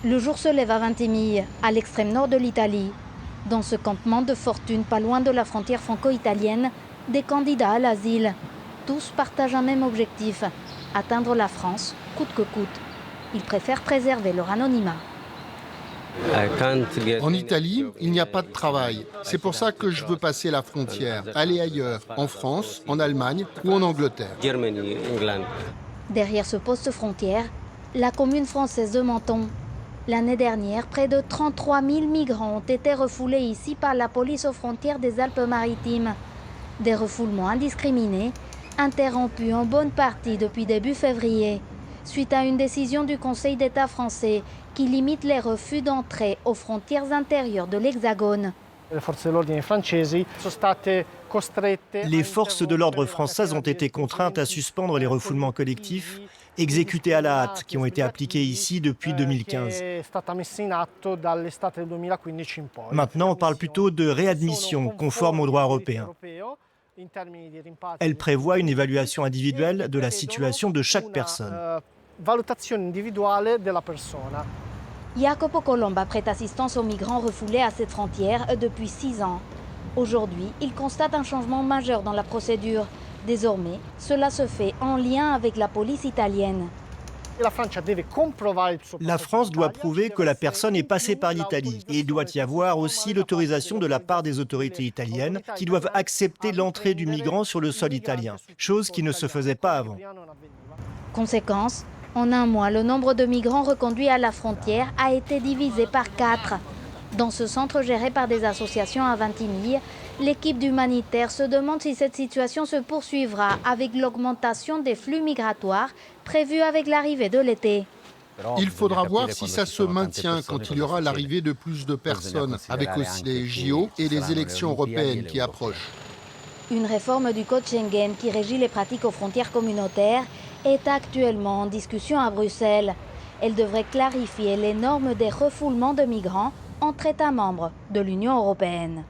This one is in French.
Le jour se lève à Ventimille, à l'extrême nord de l'Italie. Dans ce campement de fortune, pas loin de la frontière franco-italienne, des candidats à l'asile. Tous partagent un même objectif, atteindre la France, coûte que coûte. Ils préfèrent préserver leur anonymat. En Italie, il n'y a pas de travail. C'est pour ça que je veux passer la frontière, aller ailleurs, en France, en Allemagne ou en Angleterre. Derrière ce poste frontière, la commune française de Menton. L'année dernière, près de 33 000 migrants ont été refoulés ici par la police aux frontières des Alpes-Maritimes. Des refoulements indiscriminés, interrompus en bonne partie depuis début février, suite à une décision du Conseil d'État français qui limite les refus d'entrée aux frontières intérieures de l'Hexagone. Les forces de l'ordre françaises ont été contraintes à suspendre les refoulements collectifs exécutés à la hâte qui ont été appliqués ici depuis 2015. Maintenant, on parle plutôt de réadmission conforme au droit européen. Elle prévoit une évaluation individuelle de la situation de chaque personne. Jacopo Colomba prête assistance aux migrants refoulés à cette frontière depuis 6 ans. Aujourd'hui, il constate un changement majeur dans la procédure. Désormais, cela se fait en lien avec la police italienne. La France doit prouver que la personne est passée par l'Italie et il doit y avoir aussi l'autorisation de la part des autorités italiennes qui doivent accepter l'entrée du migrant sur le sol italien, chose qui ne se faisait pas avant. Conséquence, en un mois, le nombre de migrants reconduits à la frontière a été divisé par 4. Dans ce centre géré par des associations à Ventimille, l'équipe d'humanitaires se demande si cette situation se poursuivra avec l'augmentation des flux migratoires prévus avec l'arrivée de l'été. Il faudra voir si ça se maintient quand il y aura l'arrivée de plus de personnes, avec aussi les JO et les élections européennes qui approchent. Une réforme du code Schengen qui régit les pratiques aux frontières communautaires est actuellement en discussion à Bruxelles. Elle devrait clarifier les normes des refoulements de migrants entre États membres de l'Union européenne.